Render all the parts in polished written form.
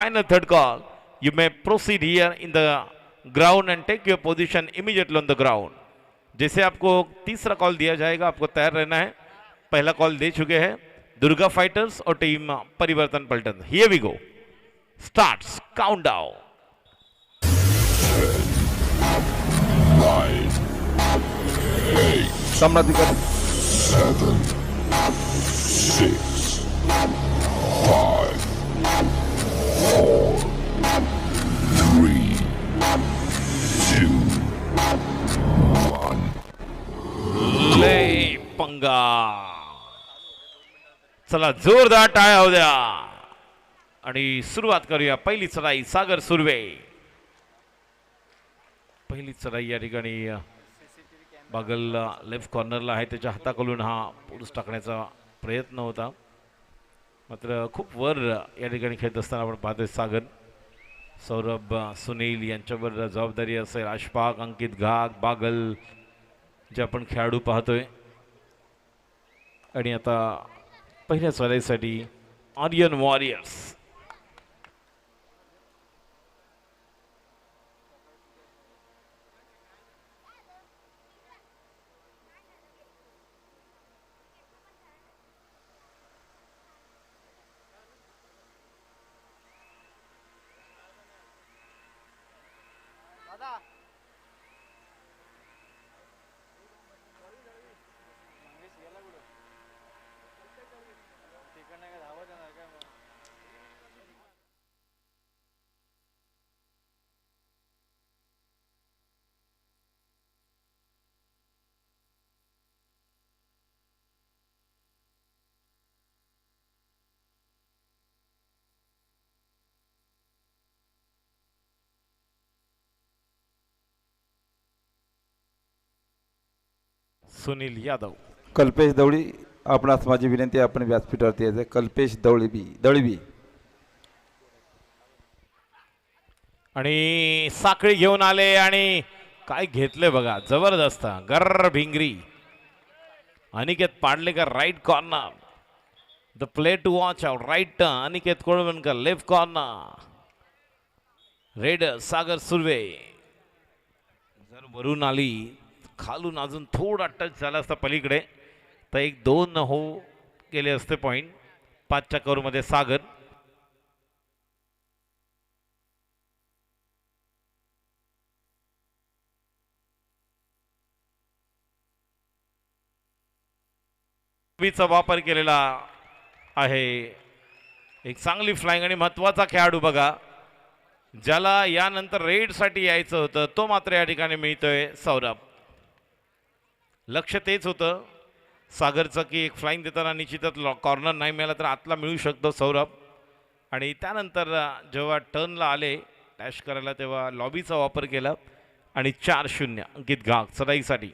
final third call. You may proceed here in the ground and take your position immediately on the ground. जैसे आपको तीसरा call दिया जाएगा आपको तैयार रहना है. पहला कॉल दे चुके हैं दुर्गा फाइटर्स और टीम परिवर्तन पलटन. Here we go. Starts countdown. 9, 8, सामनाधिकारी 7, 6, 5, 4, 3, 2, 1. लय पंगा. चला जोरदार टाळ्या होऊ द्या आणि सुरुवात करूया. पहिली चढाई सागर सुर्वे. पहिली चढाई या ठिकाणी बागल लेफ्ट कॉर्नरला आहे. त्याच्या हाताखालून हा पुरुष टाकण्याचा प्रयत्न होता मात्र खूप वर या ठिकाणी खेळत असताना आपण पाहतोय सागर. सौरभ सुनील यांच्यावर जबाबदारी असेल. अशफाक अंकित घाग बागल जे आपण खेळाडू पाहतोय. आणि आता पहिल्या चढाईसाठी आर्यन वॉरियर्स. सुनील यादव. कल्पेश दवळी आपणास माझी विनंती आहे आपण व्यासपीठावरती यायचं. कल्पेश दळवी आणि साखळी घेऊन आले आणि काय घेतले बघा जबरदस्त गर्र भिंगरी. Aniket Padlekar right corner. The play to watch out right. Aniket Kolwankar left corner. Raid Sagar Surve. जर वरून आली खालून अजून थोडा टच झाला असता पलीकडे तर 1-2 हो गेले असते पॉइंट. 5च्या कव्हरमध्ये सागर. चा वापर केलेला आहे. एक चांगली फ्लाइंग आणि महत्वाचा खेळाडू बघा ज्याला यानंतर रेड साठी यायचं होतं तो मात्र या ठिकाणी मिळतोय सौरभ. लक्ष तेच होतं सागरचं की एक फ्लाइंग देताना निश्चितच कॉर्नर नाही मिळाला तर आतला मिळू शकतो सौरभ. आणि त्यानंतर जेव्हा टर्नला आले डॅश करायला तेव्हा लॉबीचा वापर केला आणि 4-0 अंकित घाग चढाईसाठी.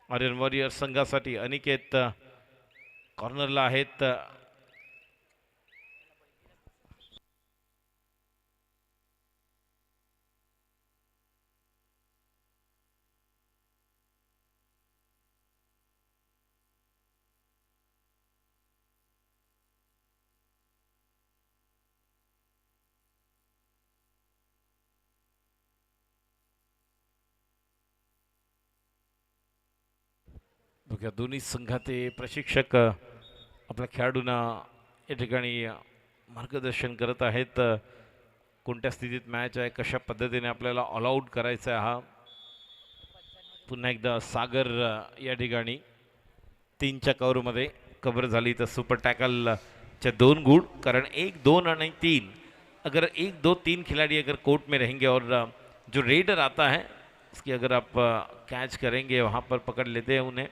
आर्यन वॉरियर संघासाठी अनिकेत कॉर्नरला आहेत. बघा दोन्ही संघाचे प्रशिक्षक आपल्या खेळाडूंना या ठिकाणी मार्गदर्शन करत आहेत. कोणत्या स्थितीत मॅच आहे कशा पद्धतीने आपल्याला ऑल आउट करायचा आहे. हा पुन्हा एकदा सागर या ठिकाणी 3च्या कव्हरमध्ये कव्हर झाली तर सुपर टॅकलच्या 2 गुण. कारण 1, 2 और 3 अगर 1, 2, 3 खिलाड़ी अगर कोर्ट में रहेंगे और जो रेडर आता है उसकी अगर आप कैच करेंगे वहाँ पर पकड़ लेते हैं उन्हें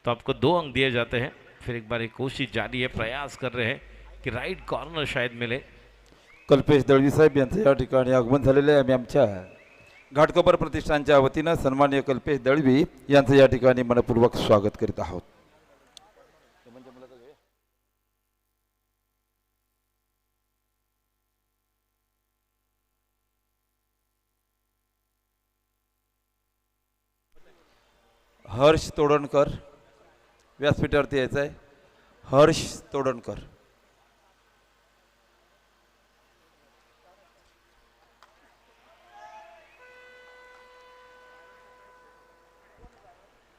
तो आपको 2 अंक दिए जाते हैं. फिर एक बार एक कोशिश जारी है. प्रयास कर रहे हैं की राईट कॉर्नर शायद मिले. कल्पेश दळवी साहेब यांचं या ठिकाणी आगमन झालेलं आहे. आम्ही आमच्या घाटकोपर प्रतिष्ठानच्या वतीनं सन्माननीय कल्पेश दळवी यांचं या ठिकाणी मनपूर्वक स्वागत करीत आहोत. हर्ष तोडणकर व्यासपीठावरती यायचं आहे. हर्ष तोडणकर.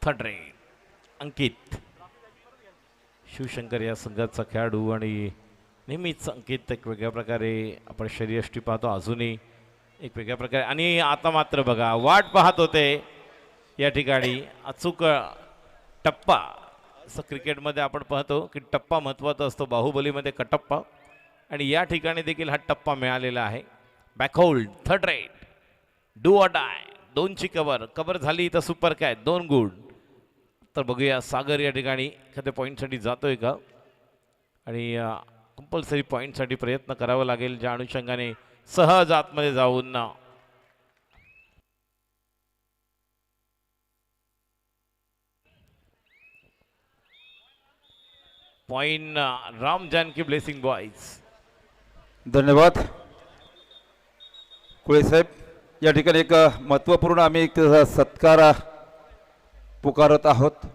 थर्ड रेड अंकित शिवशंकर या संघाचा खेळाडू आणि नेहमीच अंकित एक वेगळ्या प्रकारे आपण शरीरयष्टी पाहतो अजूनही एक वेगळ्या प्रकारे आणि आता मात्र बघा वाट पाहत होते या ठिकाणी अचूक टप्पा असं क्रिकेटमध्ये आपण पाहतो की टप्पा महत्त्वाचा असतो बाहुबलीमध्ये कटप्पा आणि या ठिकाणी देखील हा टप्पा मिळालेला आहे backhold third raid do or die दोनची कव्हर झाली तर सुपर काय 2 गुण तर बघूया सागर या ठिकाणी एखाद्या पॉईंटसाठी जातोय का आणि कंपल्सरी पॉईंटसाठी प्रयत्न करावा लागेल ज्या अनुषंगाने सहज आतमध्ये जाऊन point Ram Janaki blessing boys धन्यवाद कुळे साहेब या ठिकाणी एक महत्त्वपूर्ण आम्ही एक सत्कार पुकारत आहोत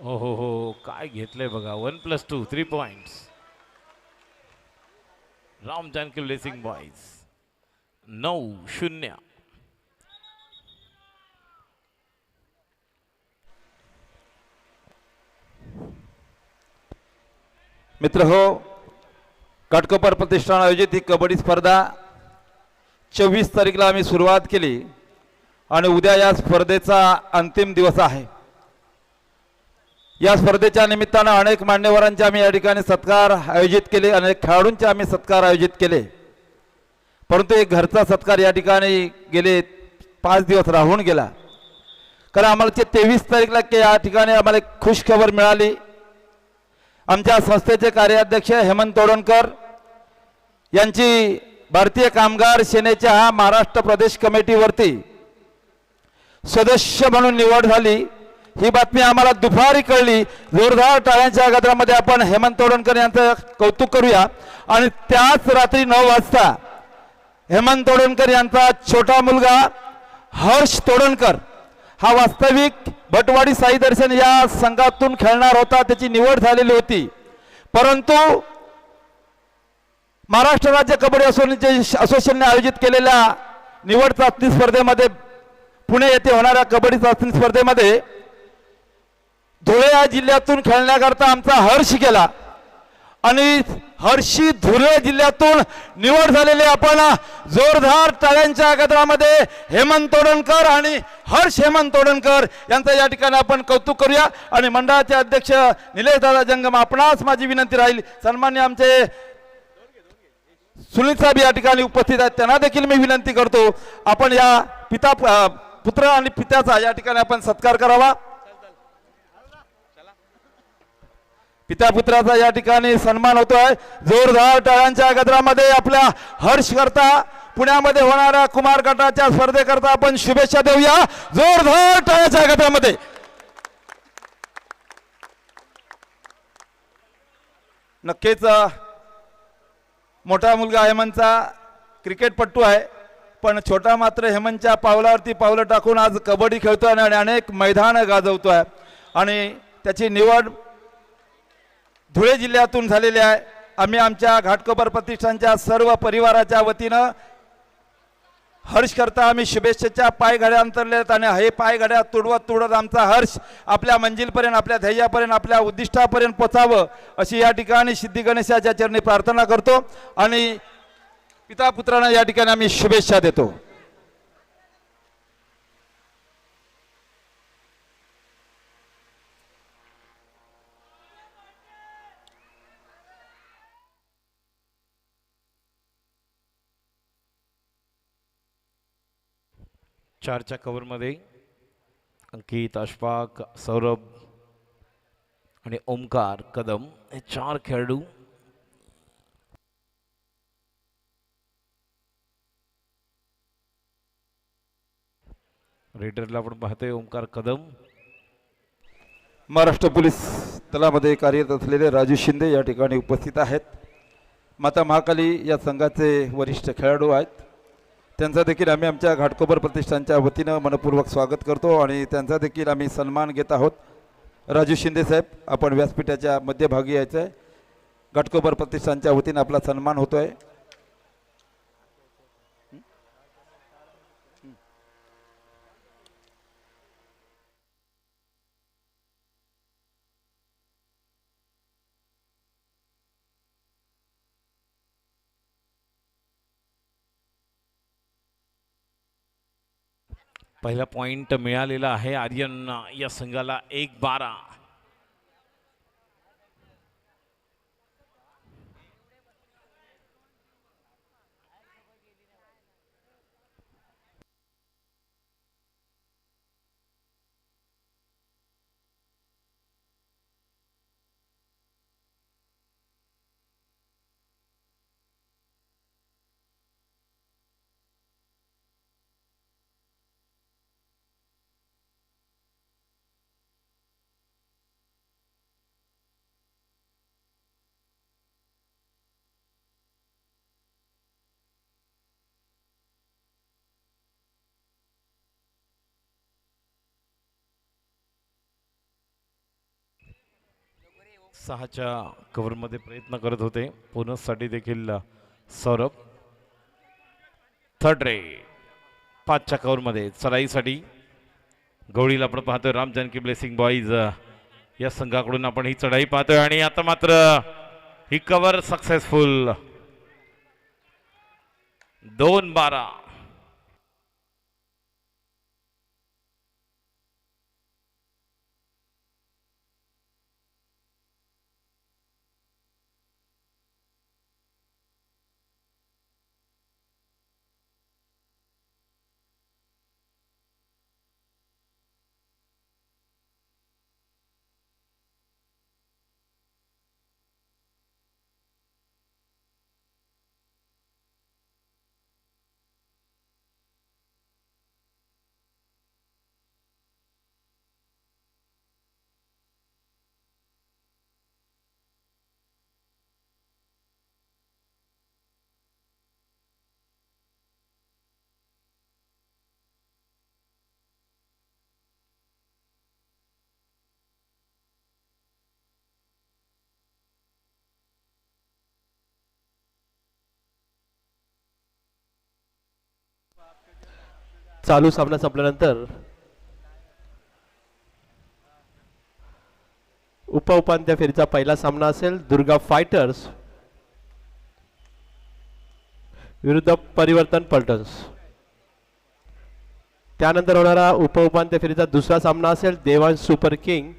हो काय घेतलंय बघा 1+2 3 points Ram Janaki blessing boys 9-0 मित्र हो काटकोपर प्रतिष्ठान आयोजित ही कबड्डी स्पर्धा 24 तारीखला आम्ही सुरुवात केली आणि उद्या या स्पर्धेचा अंतिम दिवस आहे या स्पर्धेच्या निमित्तानं अनेक मान्यवरांचे आम्ही या ठिकाणी सत्कार आयोजित केले अनेक खेळाडूंचे आम्ही सत्कार आयोजित केले परंतु एक घरचा सत्कार या ठिकाणी गेले 5 दिवस राहून गेला कारण आम्हाला 23 तारीखला या ठिकाणी आम्हाला एक खुश खबर मिळाली आमच्या संस्थेचे कार्याध्यक्ष हेमंत तोडणकर यांची भारतीय कामगार सेनेच्या महाराष्ट्र प्रदेश कमिटीवरती सदस्य म्हणून निवड झाली ही बातमी आम्हाला दुपारी कळली जोरदार टाळ्यांच्या गजरामध्ये आपण हेमंत तोडणकर यांचं कौतुक करूया आणि त्याच रात्री 9 वाजता हेमंत तोडणकर यांचा छोटा मुलगा हर्ष तोडणकर हा वास्तविक भटवाडी साई दर्शन या संघातून खेळणार होता त्याची निवड झालेली होती परंतु महाराष्ट्र राज्य कबड्डी असोसिएशनने आयोजित केलेल्या निवड चाचणी स्पर्धेमध्ये पुणे येथे होणाऱ्या कबड्डी चाचणी स्पर्धेमध्ये धुळे या जिल्ह्यातून खेळण्याकरता आमचा हर्ष गेला आणि हर्षी धुळे जिल्ह्यातून निवड झालेले आपण जोरदार टाळ्यांच्या गजरामध्ये हेमंत तोडणकर आणि हर्ष हेमंत तोडणकर यांचं या ठिकाणी आपण कौतुक करूया आणि मंडळाचे अध्यक्ष निलेश दादा जंगम आपणास माझी विनंती राहील सन्मान्य आमचे सुनील साहेब या ठिकाणी उपस्थित आहेत त्यांना देखील मी विनंती करतो आपण या पुत्र आणि पित्याचा या ठिकाणी आपण सत्कार करावा पिता पुत्राचा या ठिकाणी सन्मान होतोय जोरदार टाळ्यांच्या गजरामध्ये आपल्या हर्ष करता पुण्यामध्ये होणाऱ्या कुमार गटाच्या स्पर्धेकरता आपण शुभेच्छा देऊया जोरदार टाळ्यांच्या गजरामध्ये नक्कीच मोठा मुलगा हेमंतचा क्रिकेटपटू आहे पण छोटा मात्र हेमंतच्या पावलावरती पावलं टाकून आज कबड्डी खेळतोय आणि अनेक मैदान गाजवतोय आणि त्याची निवड धुळे जिल्ह्यातून झालेले आहे आम्ही आमच्या घाटकोपर प्रतिष्ठानच्या सर्व परिवाराच्या वतीनं हर्ष करता आम्ही शुभेच्छेच्या पायघड्या अंतरलेत आणि हे पायघड्या तुडवत आमचा हर्ष आपल्या मंजिलपर्यंत आपल्या ध्येयापर्यंत आपल्या उद्दिष्टापर्यंत पोचावं अशी या ठिकाणी सिद्धी गणेशाच्या चरणी प्रार्थना करतो आणि पिता पुत्रांना या ठिकाणी आम्ही शुभेच्छा देतो चारच्या कव्हरमध्ये अंकित अशफाक सौरभ आणि ओमकार कदम हे 4 खेळाडू रेडरला आपण पाहतोय ओमकार कदम महाराष्ट्र पोलीस दलामध्ये कार्यरत असलेले राजू शिंदे या ठिकाणी उपस्थित आहेत माता महाकाली या संघाचे वरिष्ठ खेळाडू आहेत त्यांचा देखील आम्ही आमच्या घाटकोपर प्रतिष्ठानच्या वतीनं मनपूर्वक स्वागत करतो आणि त्यांचा देखील आम्ही सन्मान घेत आहोत. राजू शिंदे साहेब, आपण व्यासपीठाच्या मध्यभागी यायचं आहे. घाटकोपर प्रतिष्ठानच्या वतीनं आपला सन्मान होतोय. पहिला पॉइंट मिळालेला आहे आर्यन या संघाला 1-12. सहाच्या कव्हरमध्ये प्रयत्न करत होते बोनससाठी देखील सौरभ. थर्ड रे 5च्या कव्हरमध्ये चढाईसाठी गवळीला आपण पाहतोय राम जानकी ब्लेसिंग बॉईज या संघाकडून आपण ही चढाई पाहतोय आणि आता मात्र ही कव्हर सक्सेसफुल. 2-12. चालू सामना संपल्यानंतर उपउपांत्य फेरीचा पहिला सामना असेल दुर्गा फायटर्स विरुद्ध परिवर्तन पलटन्स. त्यानंतर होणारा उपउपांत्य फेरीचा दुसरा सामना असेल देवांश सुपर किंग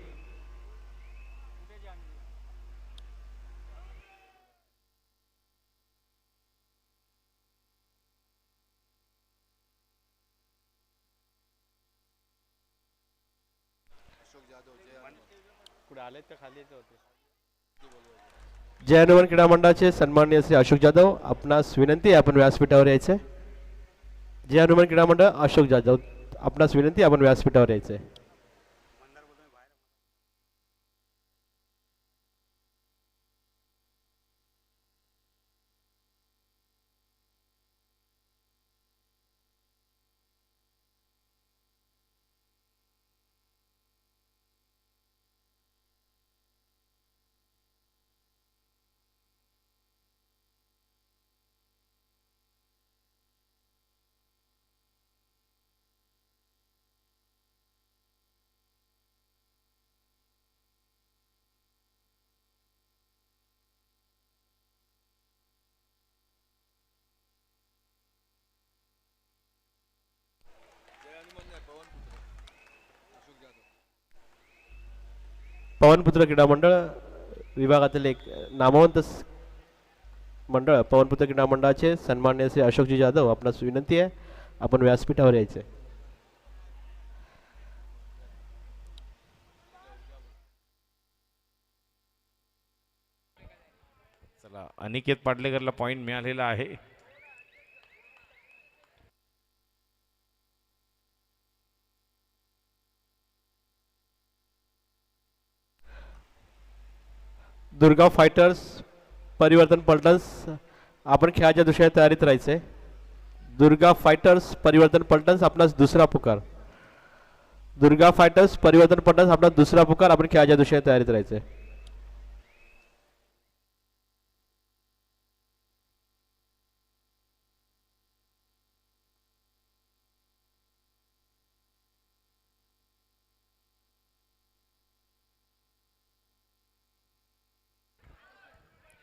जय हनुमान क्रीडा मंडळाचे सन्माननीय श्री अशोक जाधव, आपणास विनंती आहे आपण व्यासपीठावर यायचे. जय हनुमान क्रीडा मंडळ अशोक जाधव, आपणास विनंती आहे आपण व्यासपीठावर यायचे. पवनपुत्र क्रीडा मंडळ विभागातील एक नामवंत मंडळ पवनपुत्र क्रीडा मंडळाचे सन्माननीय श्री अशोकजी जाधव, आपणास विनंती आहे आपण व्यासपीठावर यायचे. चला, अनिकेत पाटलेकरला पॉइंट मिळालेला आहे. दुर्गा फायटर्स परिवर्तन पलटन्स, आपण खेळाच्या दृष्टीने तयारीत राहायचे. दुर्गा फाइटर्स परिवर्तन पलटन्स आपणास दुसरा पुकार. दुर्गा फाइटर्स परिवर्तन पलटन्स आपला दुसरा पुकार. आपण खेळाच्या दिशेने तयारीत राहायचंय.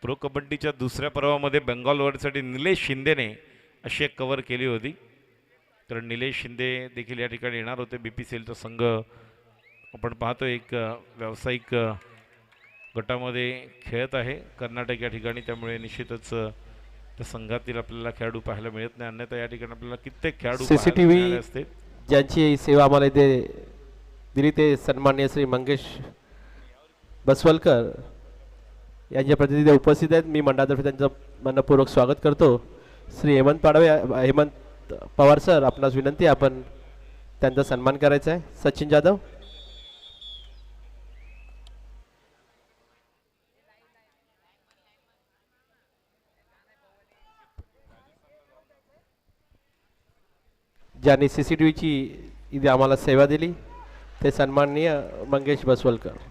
प्रो कबड्डीच्या दुसऱ्या पर्वामध्ये बेंगॉल वर्ल्डसाठी निलेश शिंदेने अशी एक कव्हर केली होती. कारण निलेश शिंदे देखील या ठिकाणी येणार होते. BPCLचा संघ आपण पाहतो एक व्यावसायिक गटामध्ये खेळत आहे कर्नाटक या ठिकाणी. त्यामुळे निश्चितच त्या संघातील आपल्याला खेळाडू पाहायला मिळत नाही. अन्यथा या ठिकाणी आपल्याला कित्येक खेळाडू पाहायला मिळाले असते. ज्यांची सेवा आम्हाला इथे दिली ते सन्माननीय श्री मंगेश बसवलकर यांच्या प्रतिनिधी उपस्थित आहेत. मी मंडळातर्फे त्यांचं मनपूर्वक स्वागत करतो. श्री हेमंत पवार सर, आपणास विनंती आपण त्यांचा सन्मान करायचा आहे. सचिन जाधव. ज्यांनी CCTVची इथे आम्हाला सेवा दिली ते सन्माननीय मंगेश बसवलकर.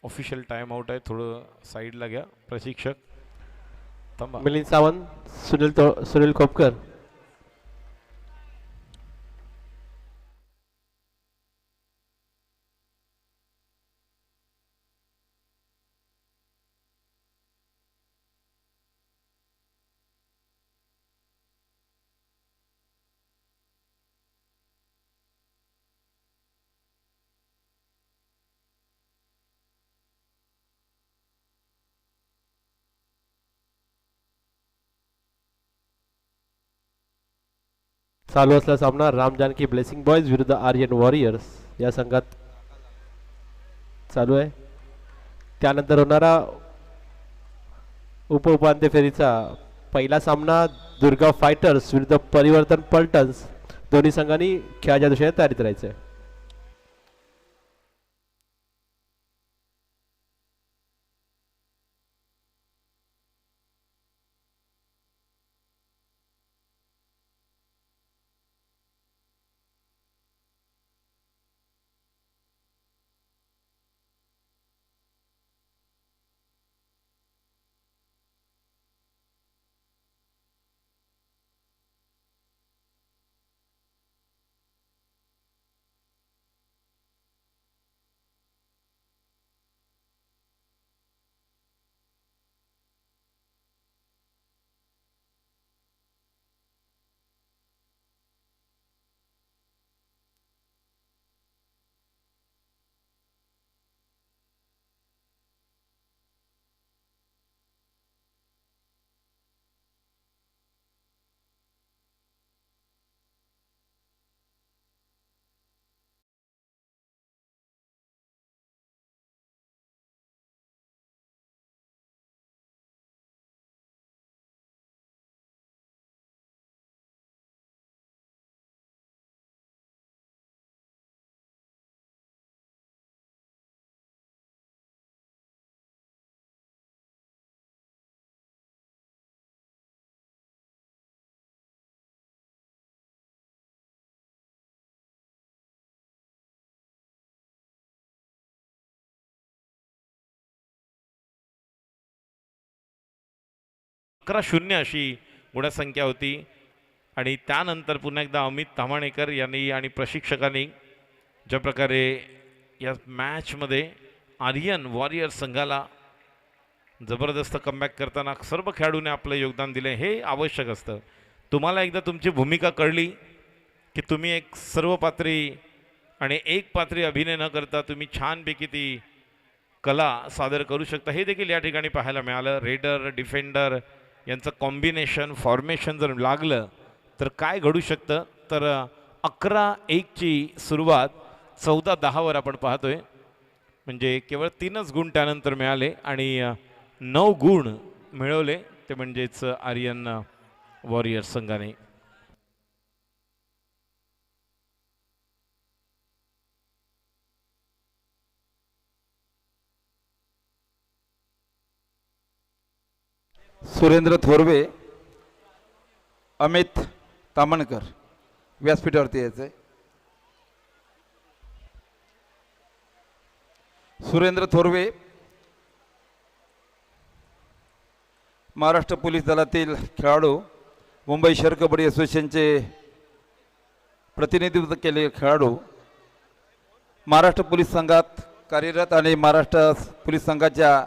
ऑफिशियल टाइम आउट आहे. थोडं साईडला घ्या प्रशिक्षक. थांबा. मिलिंद सावंत, सुनील खोपकर. चालू असलेला सामना राम जानकी ब्लेसिंग बॉयज विरुद्ध आर्यन वॉरियर्स या संघात चालू आहे. त्यानंतर होणारा उपांत्य फेरीचा पहिला सामना दुर्गा फायटर्स विरुद्ध परिवर्तन पलटन्स. दोन्ही संघांनी खेळाच्या दिशेने तयारीत राहायचं आहे. अकरा 0 अशी गुणसंख्या होती आणि त्यानंतर पुन्हा एकदा अमित ताम्हाणेकर यांनी आणि प्रशिक्षकांनी ज्या प्रकारे या मॅचमध्ये आर्यन वॉरियर संघाला जबरदस्त कमबॅक करताना सर्व खेळाडूंनी आपलं योगदान दिले, हे आवश्यक असतं. तुम्हाला एकदा तुमची भूमिका कळली की तुम्ही एक सर्वपात्री आणि एक पात्री अभिनय न करता तुम्ही छानपैकी ती कला सादर करू शकता, हे देखील या ठिकाणी पाहायला मिळालं. रेडर डिफेंडर यांचं कॉम्बिनेशन फॉर्मेशन जर लागलं तर काय घडू शकतं. तर 11-1ची सुरुवात 14-10 आपण पाहतोय, म्हणजे केवळ 3च गुण त्यानंतर मिळाले आणि 9 गुण मिळवले ते म्हणजेच आर्यन वॉरियर संघाने. सुरेंद्र थोरवे, अमित तामणकर व्यासपीठावरती यायचंय. सुरेंद्र थोरवे महाराष्ट्र पोलीस दलातील खेळाडू, मुंबई शहर कबड्डी असोसिएशनचे प्रतिनिधित्व केलेले खेळाडू, महाराष्ट्र पोलीस संघात कार्यरत आणि महाराष्ट्र पोलीस संघाच्या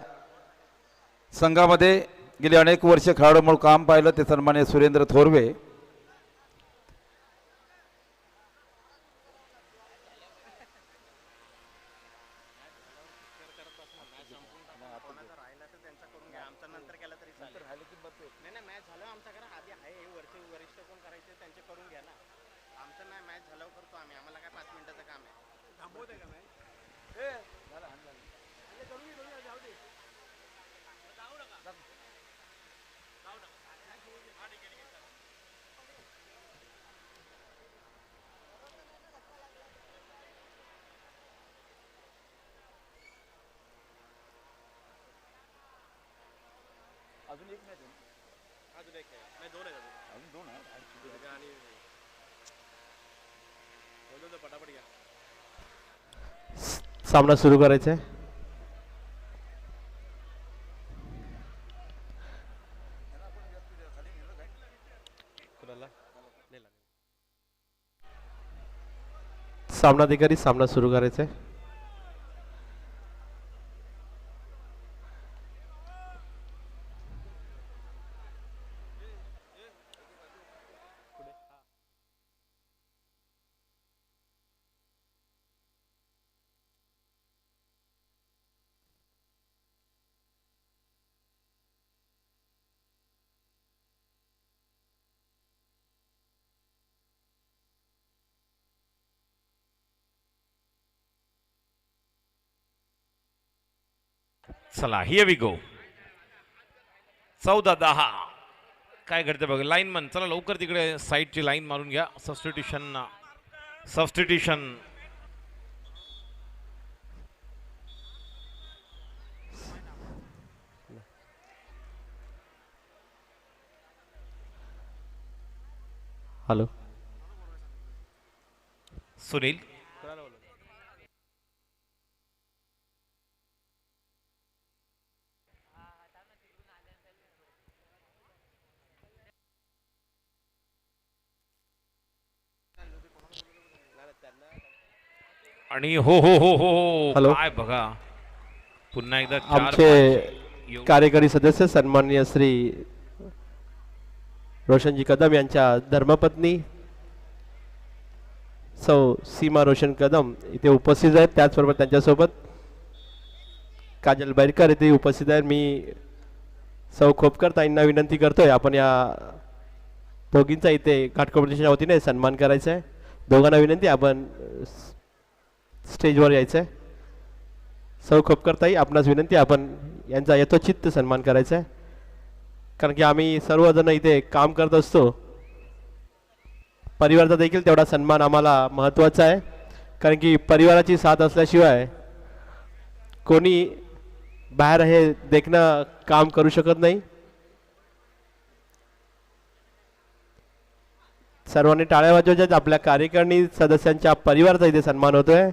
संघामध्ये गेली अनेक वर्ष खेळाडू म्हणून काम पाहिलं ते सन्माननीय सुरेंद्र थोरवे. सामना सुरू करायचा आहे. सामनाधिकारी सामना सुरू करायचा आहे. चला हिअर वी गो. 14-10 काय घडते बघा. लाईनमन चला लवकर तिकडे साईडची लाईन मारून घ्या. Substitution hello Sunil. आणि हो हो हो हो हो हॅलो. काय बघा पुन्हा एकदा 4 आमचे कार्यकारी सदस्य सन्माननीय श्री रोशनजी कदम यांच्या धर्मपत्नी सौ सीमा रोशन कदम इथे उपस्थित आहेत. त्याचबरोबर त्यांच्यासोबत काजल बैरकर इथे उपस्थित आहेत. मी सौ खोपकर ताईंना विनंती करतोय आपण या दोघींचा इथे घाट कॉम्पिटिशनच्या वतीने सन्मान करायचा आहे. दोघांना विनंती आपण स्टेजवर यायचं आहे. सौ खोपकर ताई आपणास विनंती आपण यांचा यथोचित सन्मान करायचा आहे, कारण की आम्ही सर्वजण इथे काम करत असतो. परिवाराचा देखील तेवढा सन्मान आम्हाला महत्त्वाचा आहे, कारण की परिवाराची साथ असल्याशिवाय कोणी बाहेर हे देखणं काम करू शकत नाही. सर्वांनी टाळ्या वाजवायच्यात. आपल्या कार्यकारिणी सदस्यांच्या परिवाराचा इथे सन्मान होतोय.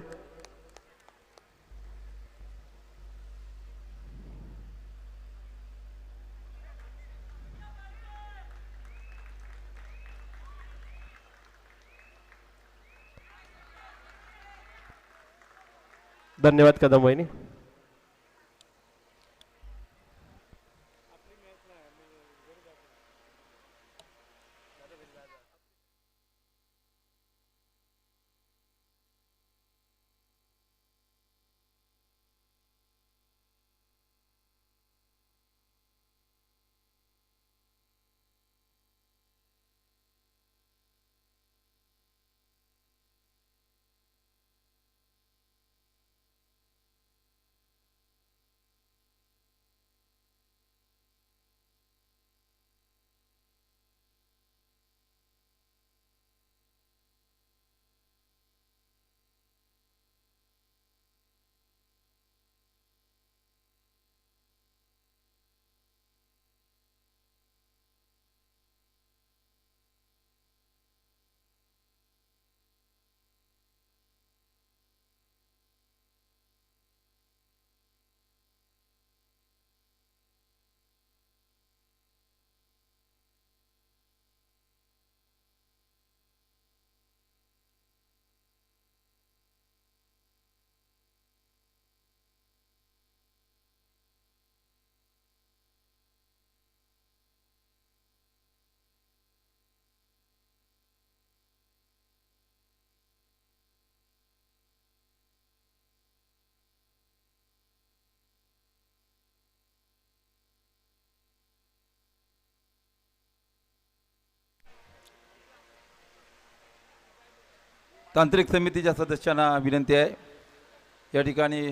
धन्यवाद कदम वहिनी. तांत्रिक समितीच्या सदस्यांना विनंती आहे या ठिकाणी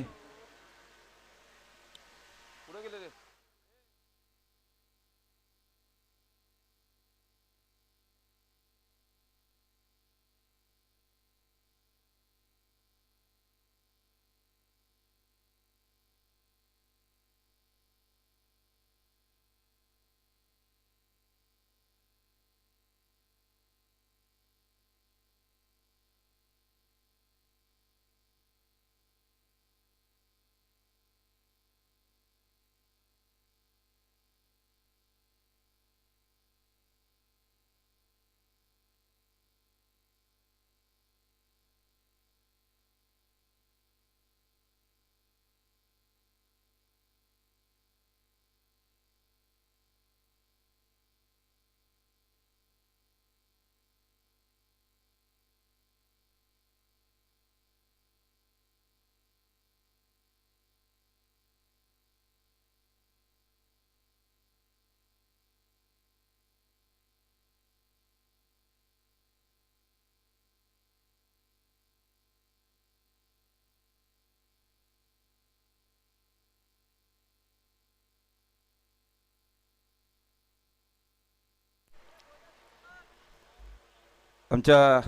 आमच्या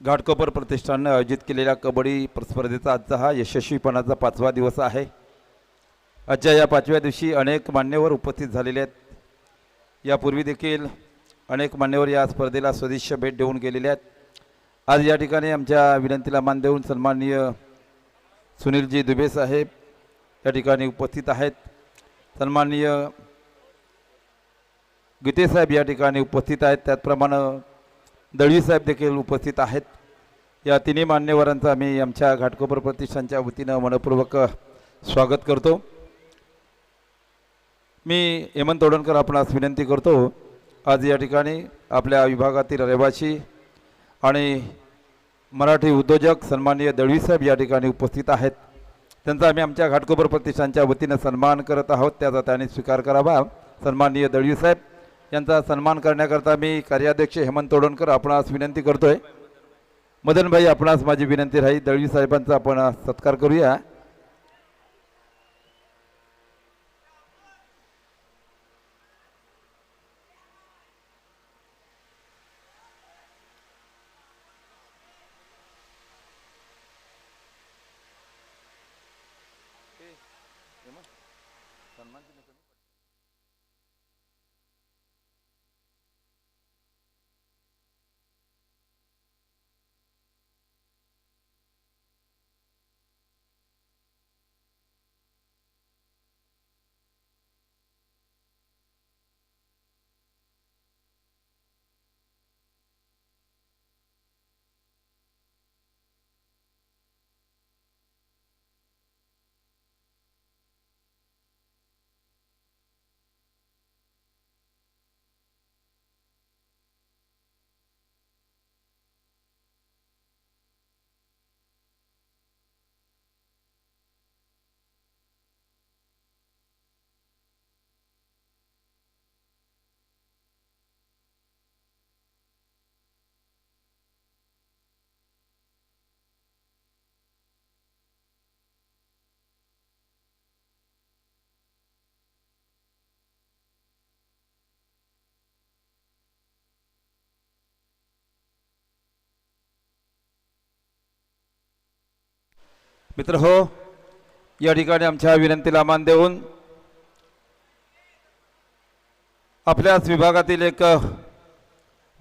घाटकोपर प्रतिष्ठानने आयोजित केलेल्या कबड्डी स्पर्धेचा आजचा हा यशस्वीपणाचा 5वा दिवस आहे. आजच्या या 5व्या दिवशी अनेक मान्यवर उपस्थित झालेले आहेत. यापूर्वी देखील अनेक मान्यवर या स्पर्धेला स्वदेशी भेट देऊन गेलेले आहेत. आज या ठिकाणी आमच्या विनंतीला मान देऊन सन्माननीय सुनीलजी दुबे साहेब या ठिकाणी उपस्थित आहेत. सन्माननीय गीते साहेब या ठिकाणी उपस्थित आहेत. त्याचप्रमाणे दळवी साहेब देखील उपस्थित आहेत. या तिन्ही मान्यवरांचं आम्ही आमच्या घाटकोपर प्रतिष्ठानच्या वतीनं मनपूर्वक स्वागत करतो. मी हेमंत तोडणकर आपणास विनंती करतो, आज या ठिकाणी आपल्या विभागातील रहिवासी आणि मराठी उद्योजक सन्माननीय दळवी साहेब या ठिकाणी उपस्थित आहेत. त्यांचा आम्ही आमच्या घाटकोपर प्रतिष्ठानच्या वतीनं सन्मान करत आहोत, त्याचा त्यांनी स्वीकार करावा. सन्माननीय दळवी साहेब यांचा सन्मान करण्याकरता मी कार्याध्यक्ष हेमंत तोडणकर आपणास विनंती करतोय. मदनभाई आपणास माझी विनंती राहील, दळवी साहेबांचा आपण सत्कार करूया. मित्र हो, या ठिकाणी आमच्या विनंतीला मान देऊन आपल्याच विभागातील एक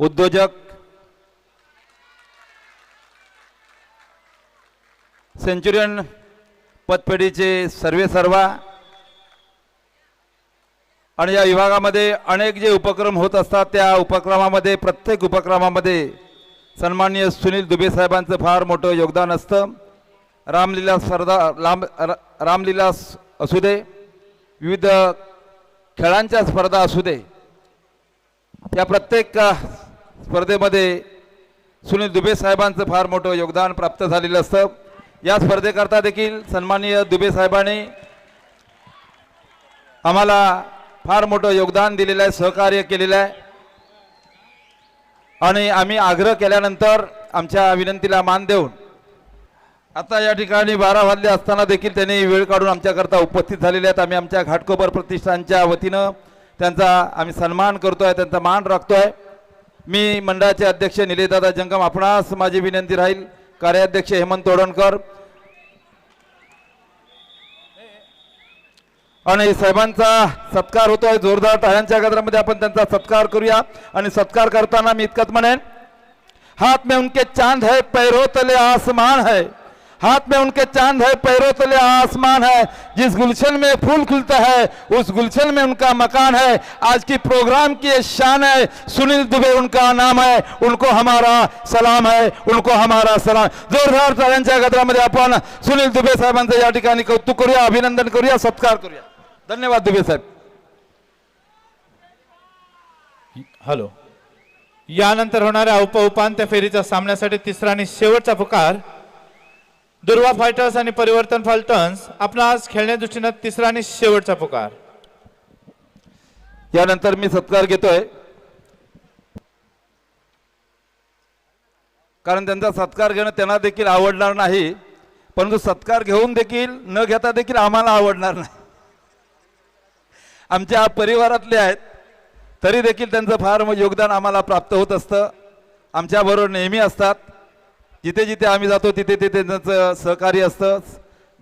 उद्योजक, सेंचुरियन पतपेढीचे सर्वेसर्वा आणि या विभागामध्ये अनेक जे उपक्रम होत असतात त्या उपक्रमामध्ये प्रत्येक उपक्रमामध्ये सन्माननीय सुनील दुबे साहेबांचं फार मोठं योगदान असतं. रामलीला स्पर्धा रामलीला असू दे, विविध खेळांच्या स्पर्धा असू दे, या प्रत्येक स्पर्धेमध्ये सुनील दुबे साहेबांचं फार मोठं योगदान प्राप्त झालेलं असतं. या स्पर्धेकरता देखील सन्माननीय दुबे साहेबांनी आम्हाला फार मोठं योगदान दिलेलं आहे, सहकार्य केलेलं आहे. आणि आम्ही आग्रह केल्यानंतर आमच्या विनंतीला मान देऊन आता या ठिकाणी 12 वाजले असताना देखील त्यांनी वेळ काढून आमच्याकरता उपस्थित झालेले आहेत. आम्ही आमच्या घाटकोपर प्रतिष्ठानच्या वतीनं त्यांचा आम्ही सन्मान करतोय, त्यांचा मान राखतोय. मी मंडळाचे अध्यक्ष निलेशदादा जंगम, आपणास माझी विनंती राहील, कार्याध्यक्ष हेमंत तोडणकर आणि साहेबांचा सत्कार होतोय. जोरदार टाळ्यांच्या गजरामध्ये आपण त्यांचा सत्कार करूया. आणि सत्कार करताना मी इतकंच म्हणेन, हाथ में उनके चांद है, पैरों तले आसमान है. हाथ में उनके चांद है, पैरों तले आसमान है. जिस गुलशन में फूल खिलता है उस गुलशन में उनका मकान है. आज की प्रोग्राम की शान है, सुनील दुबे उनका नाम है. उनको हमारा सलाम है, उनको हमारा सलाम. जोरदार टाळ्यांच्या गजरामध्ये आपण सुनील दुबे साहेबांचं या ठिकाणी कौतुक करूया, अभिनंदन करूया, सत्कार करूया. धन्यवाद दुबे साहेब. हॅलो. यानंतर होणाऱ्या उपउपांत्य फेरीच्या सामन्यासाठी तिसरा आणि शेवटचा पुकार दुर्वा फायटर्स आणि परिवर्तन फाल्टन्स. आपणास खेळण्या दृष्टीने तिसरा आणि शेवटचा पुकार. यानंतर मी सत्कार घेतोय, कारण त्यांचा सत्कार घेणं त्यांना देखील आवडणार नाही, परंतु सत्कार घेऊन देखील न घेता देखील आम्हाला आवडणार नाही. आमच्या परिवारातले आहेत तरी देखील त्यांचं फार योगदान आम्हाला प्राप्त होत असतं. आमच्याबरोबर नेहमी असतात, जिथे जिथे आम्ही जातो तिथे तिथे त्यांचं सहकार्य असतं.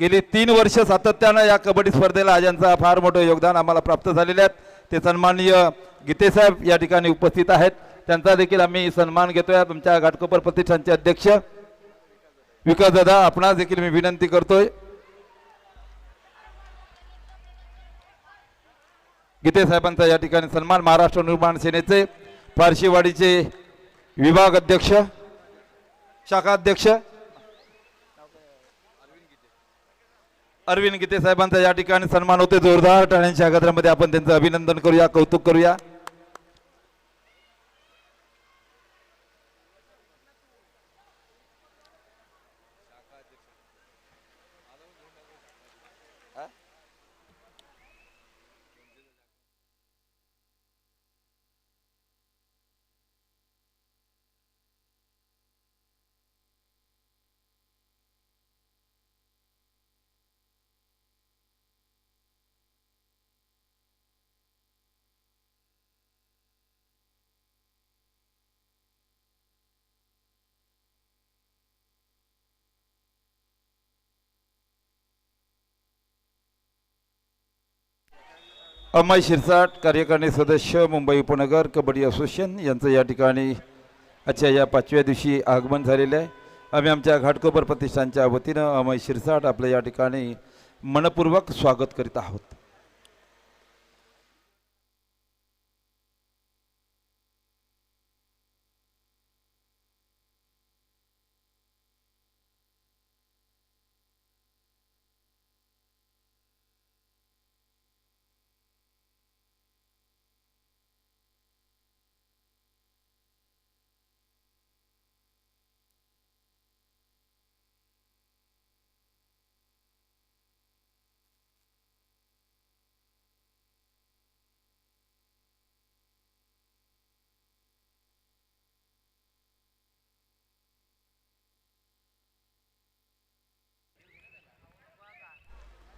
गेली 3 वर्ष सातत्यानं या कबड्डी स्पर्धेला यांचं फार मोठं योगदान आम्हाला प्राप्त झालेले आहेत. ते सन्माननीय गीतेसाहेब या ठिकाणी उपस्थित आहेत, त्यांचा देखील आम्ही सन्मान घेतोय. आमच्या घाटकोपर प्रतिष्ठानचे अध्यक्ष विकास दादा, आपणास देखील मी विनंती करतोय. गीते साहेबांचा या ठिकाणी सन्मान. महाराष्ट्र निर्माण सेनेचे फारशीवाडीचे विभाग अध्यक्ष, शाखा अध्यक्ष अरविंद गीते साहेबांचा या ठिकाणी सन्मान होते. जोरदार टाळ्यांच्या गजरामध्ये आपण त्यांचं अभिनंदन करूया, कौतुक करूया. अमय शिरसाट, कार्यकारिणी सदस्य, मुंबई उपनगर कबड्डी असोसिएशन यांचं या ठिकाणी आजच्या या 5व्या दिवशी आगमन झालेलं आहे. आम्ही आमच्या घाटकोपर प्रतिष्ठानच्या वतीनं अमय शिरसाट आपलं या ठिकाणी मनपूर्वक स्वागत करीत आहोत.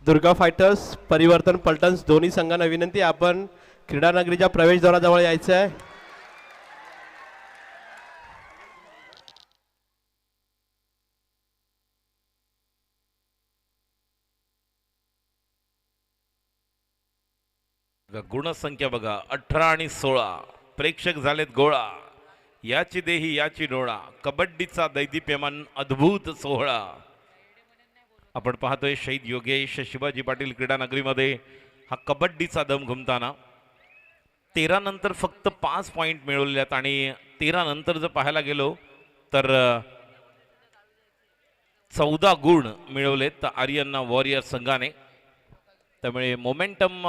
दुर्गा फायटर्स, परिवर्तन पलटन्स दोन्ही संघांना विनंती, आपण क्रीडा नगरीच्या प्रवेशद्वाराजवळ यायचं आहे. गुणसंख्या बघा 18 आणि 16. प्रेक्षक झालेत गोळा. याची देही याची डोळा. कबड्डीचा दैदिप्यमान अद्भुत सोहळा. आपण पाहतोय शहीद योगेश शिवाजी पाटील क्रीडा नगरीमध्ये हा कबड्डीचा दम घुमताना. 13 नंतर फक्त 5 पॉईंट मिळवले आहेत आणि 13 नंतर जर पाहायला गेलो तर 14 गुण मिळवलेत आर्यन वॉरियर संघाने. त्यामुळे मोमेंटम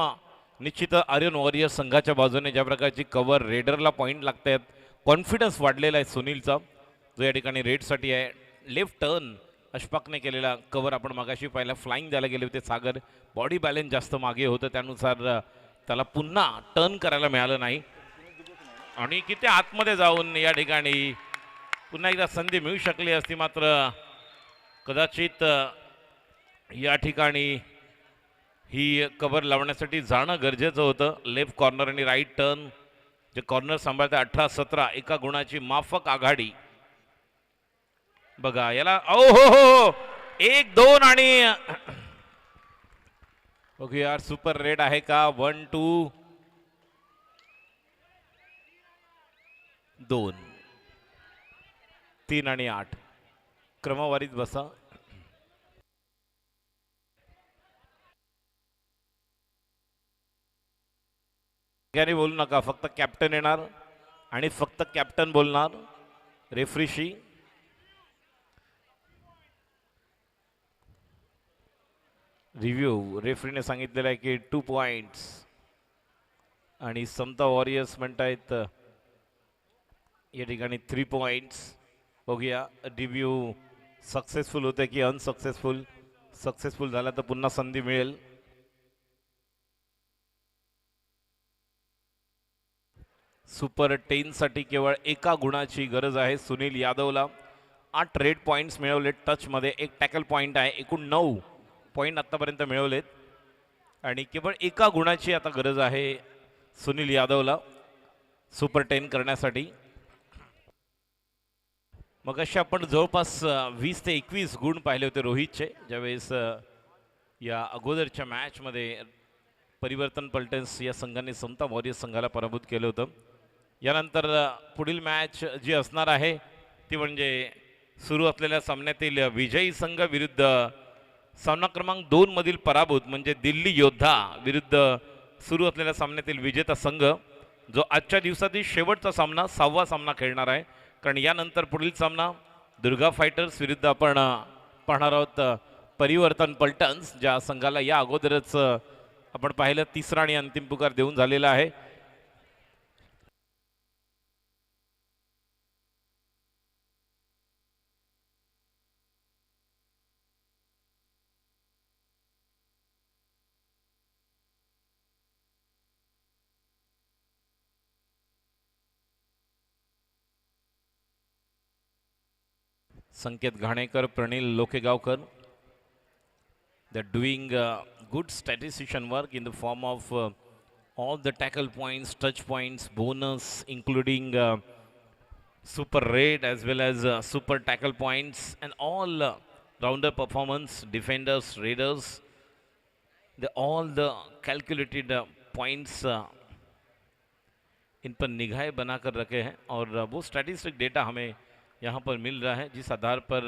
निश्चित आर्यन वॉरियर संघाच्या बाजूने. ज्या प्रकारची कव्हर रेडरला पॉईंट लागत आहेत, कॉन्फिडन्स वाढलेला आहे सुनीलचा, जो या ठिकाणी रेडसाठी आहे. लेफ्ट टर्न अशफाकने केलेला कव्हर आपण मागाशी पाहिला. फ्लाईंग द्यायला गेले होते सागर, बॉडी बॅलन्स जास्त मागे होतं, त्यानुसार त्याला पुन्हा टर्न करायला मिळालं नाही. आणि किती आतमध्ये जाऊन या ठिकाणी पुन्हा एकदा संधी मिळू शकली असती, मात्र कदाचित या ठिकाणी ही कव्हर लावण्यासाठी जाणं गरजेचं होतं. लेफ्ट कॉर्नर आणि राईट टर्न जे कॉर्नर सांभाळते. 18-17 एका गुणाची माफक आघाडी. बघा याला ओ हो हो 1-2 आणि ओके यार सुपर रेड आहे का. 1-2 2 3 आणि 8 क्रमवारीत बसा. बोलू नका, फक्त कॅप्टन येणार आणि फक्त कॅप्टन बोलणार रेफरीशी. रिव्ह्यू रेफरीने सांगितलेलं आहे की 2 पॉइंट्स आणि समता वॉरियर्स म्हणतायत या ठिकाणी 3 पॉइंट्स. बघूया रिव्ह्यू सक्सेसफुल होते की अनसक्सेसफुल. सक्सेसफुल झाला तर पुन्हा संधी मिळेल. सुपर 10 साठी केवळ एका गुणाची गरज आहे सुनील यादवला. 8 रेड पॉइंट्स मिळवले टचमध्ये, 1 टॅकल पॉइंट आहे. एकूण 9 पॉइंट आतापर्यंत मिळवलेत आणि केवळ एका गुणाची आता गरज आहे सुनील यादवला सुपर 10 करण्यासाठी. मग असे आपण जवळपास 20 ते 21 गुण पाहिले होते रोहितचे, ज्यावेळेस या अगोदरच्या मॅचमध्ये परिवर्तन पलटन्स या संघाने समता वॉरियर्स संघाला पराभूत केलं होतं. यानंतर पुढील मॅच जी असणार आहे ती म्हणजे सुरू असलेल्या सामन्यातील विजयी संघ विरुद्ध सामना क्रमांक 2 मधील पराभूत म्हणजे दिल्ली योद्धा विरुद्ध सुरू असलेल्या सामन्यातील विजेता संघ, जो आजच्या दिवसातील शेवटचा सामना 6वा सामना खेळणार आहे. कारण यानंतर पुढील सामना दुर्गा फायटर्स विरुद्ध आपण पाहणार आहोत परिवर्तन पलटन्स, ज्या संघाला या अगोदरच आपण पाहिलं 3रा आणि अंतिम पुकार देऊन झालेला आहे. संकेत Ghanekar, Pranil लोकेगावकर, they're doing good statistician work in the form of all the tackle points, touch points, bonus, including super raid as well as super tackle points and all rounder performance, defenders, raiders, all the calculated points इन पर निगाहें बनाकर रखे हैं और वो statistic data हमें यहाँ पर मिल रहा है, जिस आधार पर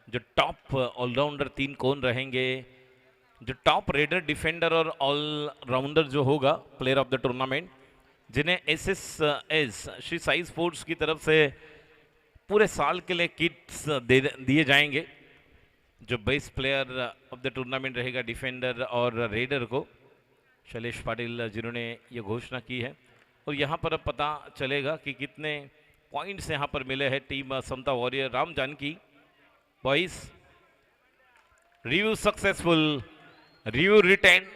जो टॉप ऑलराउंडर 3 कौन रहेंगे, जो टॉप रेडर, डिफेंडर और ऑलराउंडर जो होगा प्लेयर ऑफ द टूर्नामेंट, जिन्हें एसएसएस श्री साई स्पोर्ट्स की तरफ से पूरे साल के लिए किट्स दिए जाएंगे. जो best player of the tournament रहेगा डिफेंडर और रेडर को शैलेश पाटिल जिन्होंने ये घोषणा की है. और यहाँ पर अब पता चलेगा कि कितने पॉइंट्स यहाँ पर मिले हैं team Samata warrior. Ram Janaki boys, review successful, review retain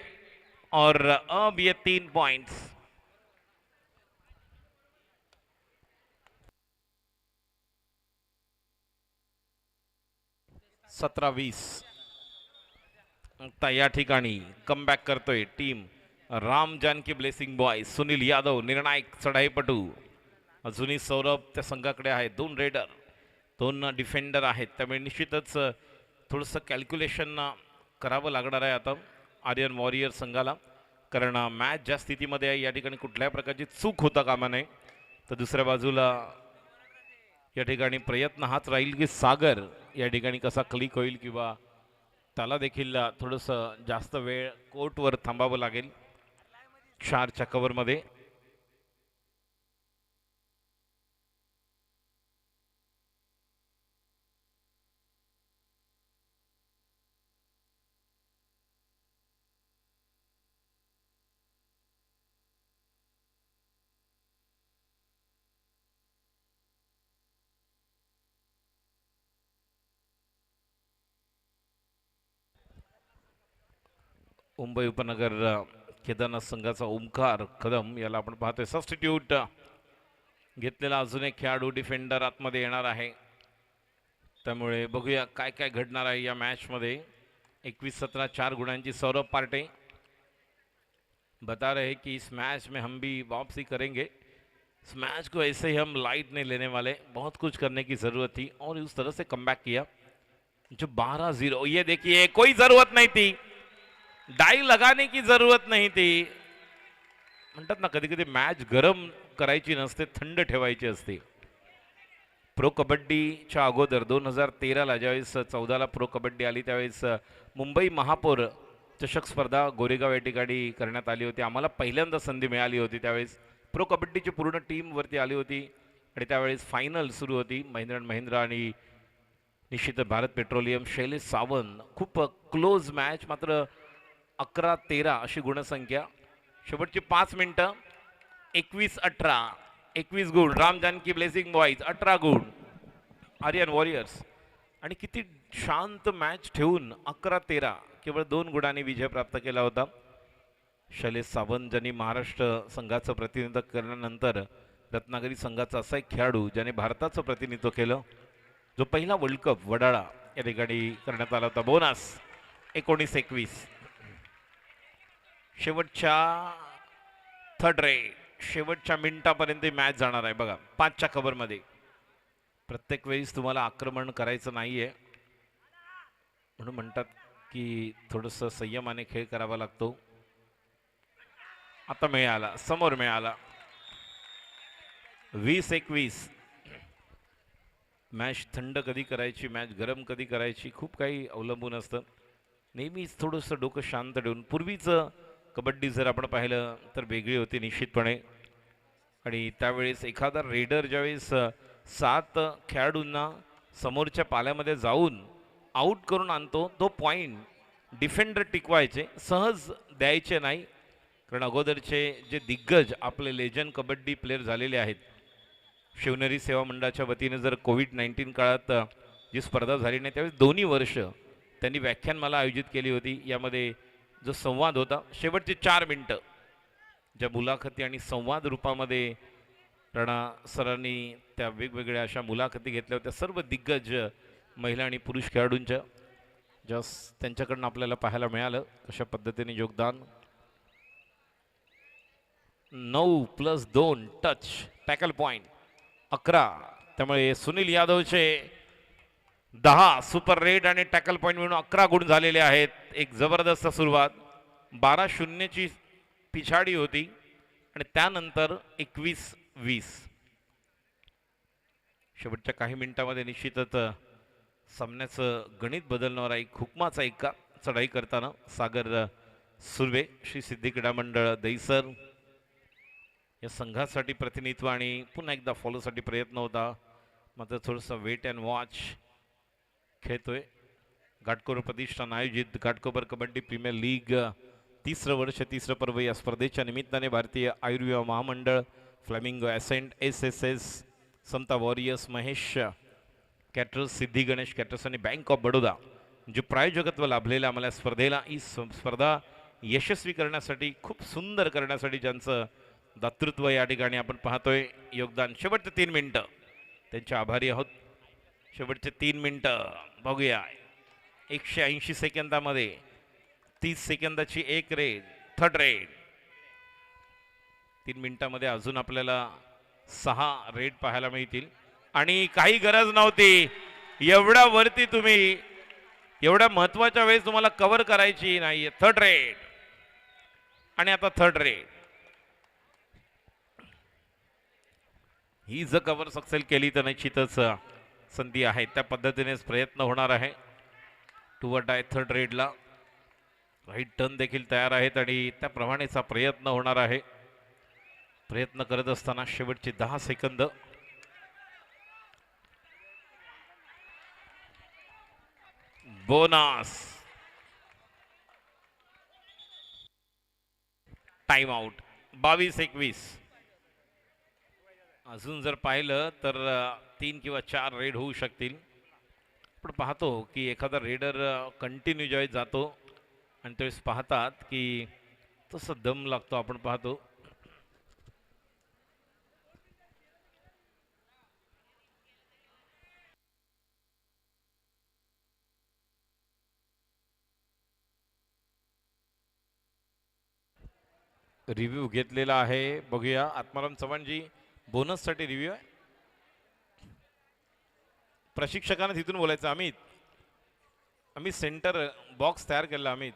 और अब ये 3 पॉइंट्स. सतरा 20 आता या ठिकाणी कमबॅक करतोय team Ram Janaki blessing boys. Sunil Yadav निर्णायक चढाईपटू, अजूनही सौरभ त्या संघाकडे आहे. 2 रेडर, 2 डिफेंडर आहेत, त्यामुळे निश्चितच थोडंसं कॅल्क्युलेशन करावं लागणार आहे आता आर्यन वॉरियर संघाला. कारण मॅच ज्या स्थितीमध्ये आहे या ठिकाणी कुठल्याही प्रकारची चूक होता कामा नये. तर दुसऱ्या बाजूला या ठिकाणी प्रयत्न हाच राहील की सागर या ठिकाणी कसा क्लिक होईल किंवा त्याला देखील थोडंसं जास्त वेळ कोर्टवर थांबावं लागेल 4च्या कव्हरमध्ये. मुंबई उपनगर केदारनाथ संघाचा ओमकार कदम याला आपण पाहतोय. सबस्टिट्यूट घेतलेला अजून एक खेळाडू डिफेंडर आतमध्ये येणार आहे. त्यामुळे बघूया काय काय घडणार आहे या मॅचमध्ये. 21-17 4 गुणांची सौरभ पार्टे बता रहे कि इस मैच में हम भी वापसी करेंगे. इस मैच को ऐसे ही हम लाइट नहीं लेने वाले, बहुत कुछ करने की ज़रूरत थी और उस तरह से कमबैक किया. जो 12-0 ये देखिए कोई ज़रूरत नहीं थी, डाई लगाने की ज़रूरत नहीं थी. म्हणतात ना कधी कधी मॅच गरम करायची नसते, थंड ठेवायची असते. प्रो कबड्डीच्या अगोदर 2013ला ज्यावेळेस 14ला प्रो कबड्डी आली त्यावेळेस मुंबई महापौर चषक स्पर्धा गोरेगाव या ठिकाणी करण्यात आली होती. आम्हाला पहिल्यांदा संधी मिळाली होती. त्यावेळेस प्रो कबड्डीची पूर्ण टीम वरती आली होती आणि त्यावेळेस फायनल सुरू होती महिंद्रा अँड महिंद्रा आणि निश्चित भारत पेट्रोलियम. शैलेश सावंत खूप क्लोज मॅच, मात्र 11-13 अशी गुणसंख्या. शेवटची 5 मिनिटं 21-18 21 गुण. राम जानकी ब्लेसिंग बॉईज 18 गुण आर्यन वॉरियर्स. आणि किती शांत मॅच ठेवून 11-13 केवळ 2 गुणांनी विजय प्राप्त केला होता. शैलेश सावंत ज्यांनी महाराष्ट्र संघाचं प्रतिनिधित्व केल्यानंतर रत्नागिरी संघाचा असा एक खेळाडू ज्याने भारताचं प्रतिनिधित्व केलं, जो पहिला वर्ल्ड कप वडाळा या ठिकाणी करण्यात आला होता. बोनस 19-21. शेवटच्या थर्ड रेट शेवटच्या मिनिटापर्यंत मॅच जाणार आहे. बघा 5च्या कव्हरमध्ये प्रत्येक वेळेस तुम्हाला आक्रमण करायचं नाहीये, म्हणून म्हणतात की थोडंसं संयमाने खेळ करावा लागतो. आता मिळाला, समोर मिळाला. 20-21. मॅच थंड कधी करायची, मॅच गरम कधी करायची, खूप काही अवलंबून असतं. नेहमीच थोडंसं डोकं शांत ठेवून. पूर्वीचं कबड्डी जर आपण पाहिलं तर वेगळी होती निश्चितपणे. आणि त्यावेळेस एखादा रेडर ज्यावेळेस 7 खेळाडूंना समोरच्या पाल्यामध्ये जाऊन आऊट करून आणतो, तो पॉईंट डिफेंडर टिकवायचे, सहज द्यायचे नाही. कारण अगोदरचे जे दिग्गज आपले लेजंड कबड्डी प्लेयर झालेले आहेत. शिवनेरी सेवा मंडळाच्या वतीने जर कोविड-19 काळात जी स्पर्धा झाली नाही त्यावेळेस 2 वर्ष त्यांनी व्याख्यानमाला आयोजित केली होती. यामध्ये जो संवाद होता, शेवटचे 4 मिनिटं ज्या मुलाखती आणि संवाद रूपामध्ये राणा सरांनी त्या वेगवेगळ्या अशा मुलाखती घेतल्या होत्या सर्व दिग्गज महिला आणि पुरुष खेळाडूंच्या, ज्या त्यांच्याकडनं आपल्याला पाहायला मिळालं कशा पद्धतीने योगदान. 9+2 टच टॅकल पॉईंट 11. त्यामुळे सुनील यादवचे 10 सुपर रेड आणि टॅकल पॉईंट मिळून 11 गुण झालेले आहेत. एक जबरदस्त सुरुवात. 12-0ची पिछाडी होती आणि त्यानंतर 21-20. शेवटच्या काही मिनिटांमध्ये निश्चितच सामन्याचं गणित बदलणारा एक हुकमाचा एका चढाई करताना सागर सुर्वे, श्री सिद्धी क्रीडा मंडळ दहिसर या संघासाठी प्रतिनिधित्व आणि पुन्हा एकदा फॉलोसाठी प्रयत्न होता. मात्र थोडंसं वेट अँड वॉच खेळतोय. घाटकोपर प्रतिष्ठान आयोजित घाटकोपर कबड्डी प्रीमियर लीग 3रं वर्ष 3रं पर्व या स्पर्धेच्या निमित्ताने भारतीय आयुर्विमा महामंडळ, फ्लेमिंगो एसेंट, SSS, समता वॉरियर्स, महेश कॅटरर्स, सिद्धी गणेश कॅटरर्स आणि बँक ऑफ बडोदा जे प्रायोजकत्व लाभलेलं आम्हाला स्पर्धेला, ही स्पर्धा यशस्वी करण्यासाठी, खूप सुंदर करण्यासाठी ज्यांचं दातृत्व या ठिकाणी आपण पाहतोय योगदान. शेवटचे 3 मिनिटं त्यांचे आभारी आहोत. शेवटचे 3 मिनिटं बघूया. 180 सेकंदामध्ये 30 सेकंदाची एक रेड, थर्ड रेड. 3 मिनिटांमध्ये अजून आपल्याला 6 रेड पाहायला मिळतील आणि काही गरज नव्हती एवढ्या वरती तुम्ही एवढ्या महत्वाच्या वेळेस तुम्हाला कव्हर करायची नाहीये. थर्ड रेड आणि आता थर्ड रेड. ही जर कव्हर सक्सेस केली तर निश्चितच संधी आहे. त्या पद्धतीनेच प्रयत्न होणार आहे. टू डाय थर्ड रेडला राईट टर्न देखील तयार आहेत आणि त्याप्रमाणेचा प्रयत्न होणार आहे. प्रयत्न करत असताना शेवटचे 10 सेकंद. बोनस. Time out. 22-21. अजून जर पाहिलं तर 3 किंवा 4 रेड होऊ शकतील. पण पाहतो की एखादा रेडर कंटिन्यू ज्यावेळेस जातो आणि त्यावेळेस पाहतात की तसं दम लागतो. आपण पाहतो रिव्ह्यू घेतलेला आहे. बघूया आत्माराम चव्हाणजी बोनससाठी रिव्ह्यू आहे. प्रशिक्षकांना तिथून बोलायचं. अमित अमित सेंटर बॉक्स तयार केला. Amit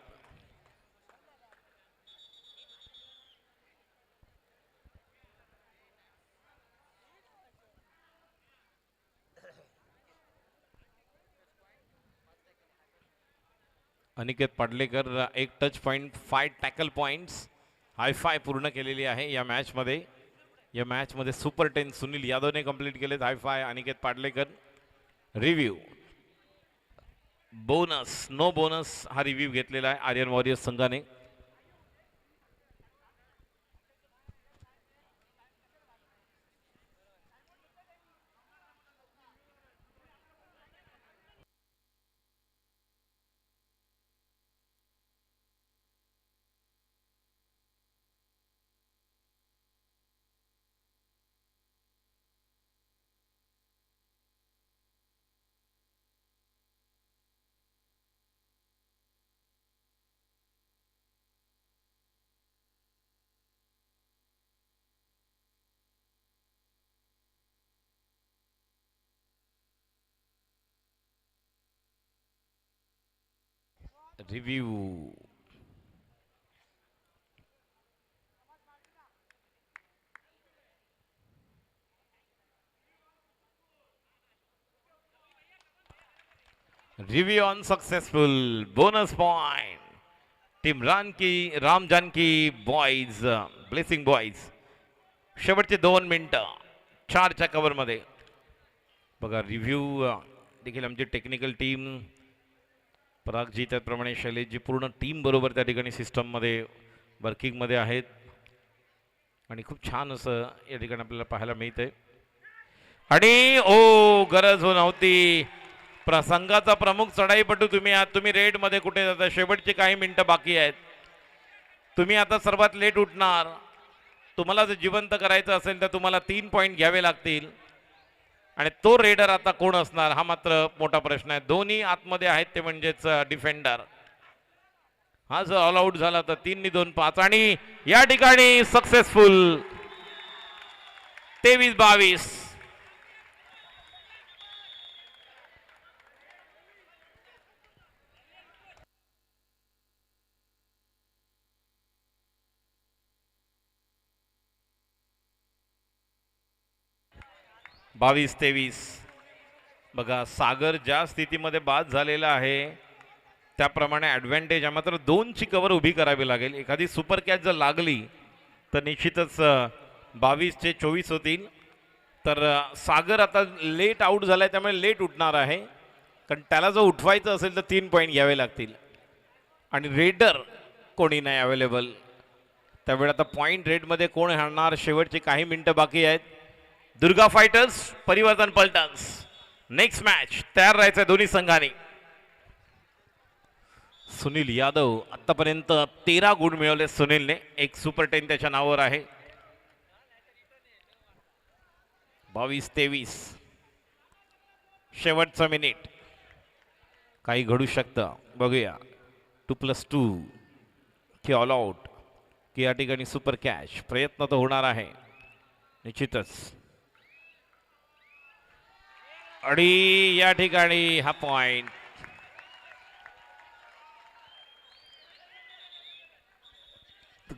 Aniket Padlekar 1 touch point 5 tackle points high five पूर्ण केलेली आहे या मॅचमध्ये. या मॅचमध्ये सुपर 10 सुनील यादवने कंप्लीट केलेत. High five Aniket Padlekar. Review bonus no bonus हा रिव्ह्यू घेतलेला आहे आर्यन वॉरियर्स संघाने. Review review unsuccessful. Bonus point team Ram Janaki boys blessing boys. शेवटचे 2 मिनिटं 4च्या कव्हरमध्ये. बघा रिव्ह्यू देखील आमची टेक्निकल टीम परागजी त्याचप्रमाणे शैलेशजी पूर्ण टीम बरोबर त्या ठिकाणी सिस्टममध्ये वर्किंगमध्ये आहेत आणि खूप छान असं या ठिकाणी आपल्याला पाहायला मिळतंय. आणि गरज नव्हती. प्रसंगाचा प्रमुख चढाईपटू तुम्ही आहात. तुम्ही रेडमध्ये कुठे जाता? शेवटचे काही मिनिटं बाकी आहेत. तुम्ही आता सर्वात लेट उठणार. तुम्हाला जर जिवंत करायचं असेल तर तुम्हाला 3 पॉईंट घ्यावे लागतील आणि तो रेडर आता कोण असणार हा मात्र मोठा प्रश्न आहे. दोन्ही आतमध्ये आहेत ते म्हणजेच डिफेंडर. हा जर ऑल आउट झाला तर 3-2-5 आणि या ठिकाणी सक्सेसफुल 23-22. बावीस 23. बघा सागर ज्या स्थितीमध्ये बाद झालेला आहे त्याप्रमाणे ॲडव्हान्टेज आहे. मात्र 2ची कव्हर उभी करावी लागेल. एखादी सुपर कॅच जर लागली तर निश्चितच 22चे 24 होतील. तर सागर आता लेट आऊट झालाय त्यामुळे लेट उठणार आहे. कारण त्याला जर उठवायचं असेल तर 3 पॉईंट घ्यावे लागतील आणि रेडर कोणी नाही अवेलेबल. त्यावेळी आता पॉईंट रेडमध्ये कोण हाणणार? शेवटचे काही मिनिटं बाकी आहेत. दुर्गा फायटर्स परिवर्तन पलटन्स. नेक्स्ट मॅच तयार राहायचं दोन्ही संघांनी. सुनील यादव आतापर्यंत 13 गुण मिळवले सुनीलने. 1 सुपर 10 त्याच्या नावावर आहे. 22-23 शेवटचा मिनिट. काही घडू शकतं बघूया. 2+2 की ऑल आउट की या ठिकाणी सुपर कॅच. प्रयत्न तर होणार आहे निश्चितच. आणि या ठिकाणी हा पॉइंट.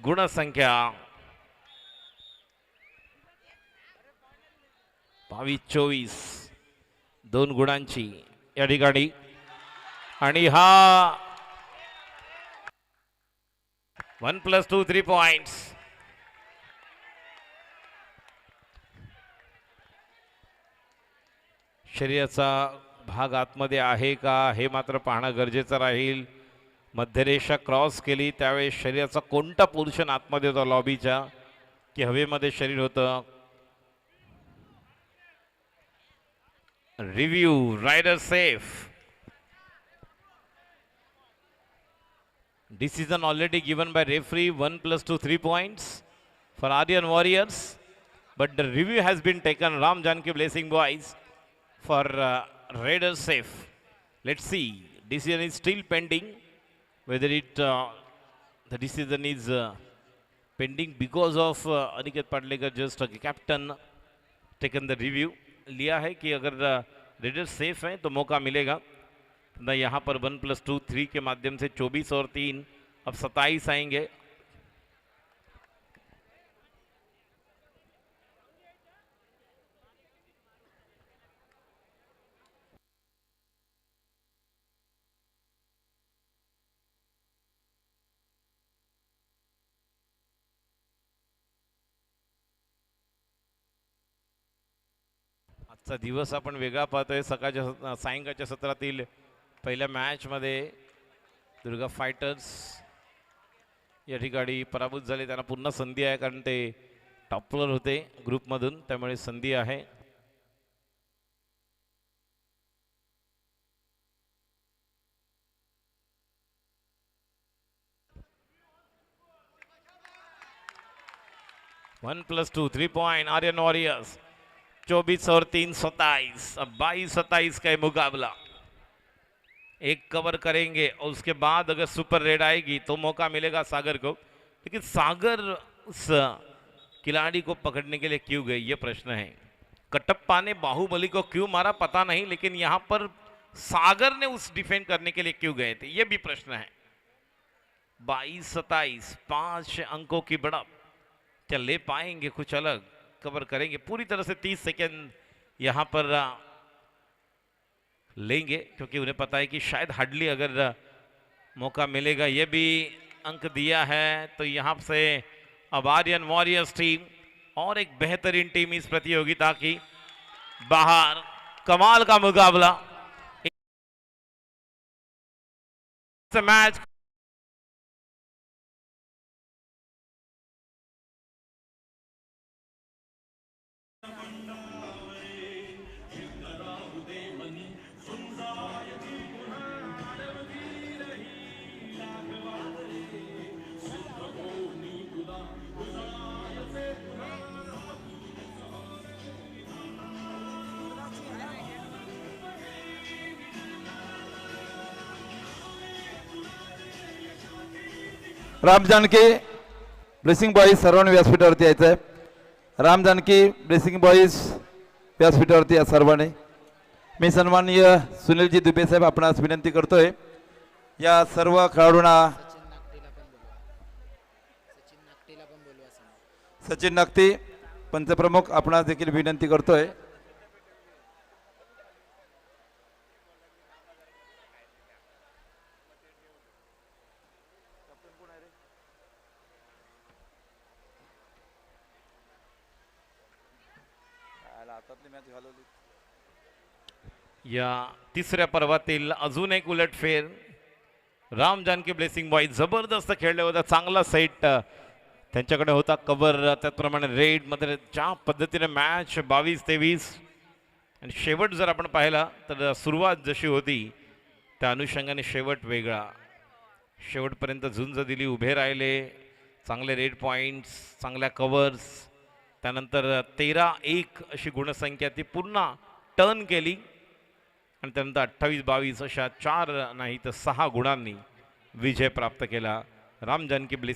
गुणसंख्या 22-24 2 गुणांची या ठिकाणी आणि हा 1+2 3 पॉइंट्स. शरीराचा भाग आतमध्ये आहे का हे मात्र पाहणं गरजेचं राहील. मध्यरेषा क्रॉस केली त्यावेळेस शरीराचा कोणता पोर्शन आतमध्ये होता लॉबीच्या की हवेमध्ये शरीर होतं. Review raider safe. Decision already given by referee 1+2 3 points for Aryan Warriors, but the review has been taken Ram Janki Blessing Boys for Raiders safe. Let's see. Decision is still pending. Whether the decision is pending because of Aniket Padlekar just captain taken the review लिया है कि अगर raider safe है तो मौका मिलेगा. ना यहाँ पर 1+2 3 के माध्यम से 24 और 3 अब 27 आएंगे. आजचा दिवस आपण वेगळा पाहतोय. सकाळच्या सायंकाळच्या सत्रातील पहिल्या मॅचमध्ये दुर्गा फायटर्स या ठिकाणी पराभूत झाले. त्यांना पुन्हा संधी आहे कारण ते टॉपवर होते ग्रुपमधून, त्यामुळे संधी आहे. One plus two 3 point Aryan warriors. 24 और 3 27. अब 22-27 का मुकाबला. एक कवर करेंगे और उसके बाद अगर सुपर रेड आएगी तो मौका मिलेगा सागर को. लेकिन सागर उस खिलाड़ी को पकड़ने के लिए क्यों गई ये प्रश्न है. कटप्पा ने बाहुबली को क्यों मारा पता नहीं, लेकिन यहाँ पर सागर ने उस डिफेंड करने के लिए क्यों गए थे ये भी प्रश्न है. 22-27 5 अंकों की बढ़त. क्या ले पाएंगे कुछ अलग. कवर करेंगे पूरी तरह से. 30 सेकेंड यहाँ पर लेंगे क्योंकि उन्हें पता है कि शायद हार्डली अगर मौका मिलेगा. ये भी अंक दिया है तो यहाँ से अब आर्यन वॉरियर्स टीम और एक बेहतरीन टीम इस प्रतियोगिता की बाहर. कमाल का मुकाबला. Match Ram Janaki blessing boys सर्वांनी व्यासपीठावरती यायचं आहे. राम जानकी ब्लेसिंग बॉईज व्यासपीठावरती या सर्वांनी. मी सन्माननीय सुनीलजी दुबे साहेब आपणास विनंती करतोय या सर्व खेळाडूंना. सचिन नागती पंचप्रमुख आपणास देखील विनंती करतोय. या तिसऱ्या पर्वातील अजून एक उलटफेर. राम जानकी ब्लेसिंग बॉय जबरदस्त खेळले होते. चांगला सेट त्यांच्याकडे होता. कव्हर त्याचप्रमाणे रेड मध्ये ज्या पद्धतीने मॅच 22-23 आणि शेवट जर आपण पाहिला तर सुरुवात जशी होती त्या अनुषंगाने शेवट वेगळा. शेवटपर्यंत झुंज दिली, उभे राहिले, चांगले रेड पॉइंट्स, चांगल्या कव्हर्स. त्यानंतर 13-1 अशी गुणसंख्या ती पुन्हा टर्न केली आणि त्यानंतर 28-22 अशा 4 नाही तर 6 गुणांनी विजय प्राप्त केला. राम जानकी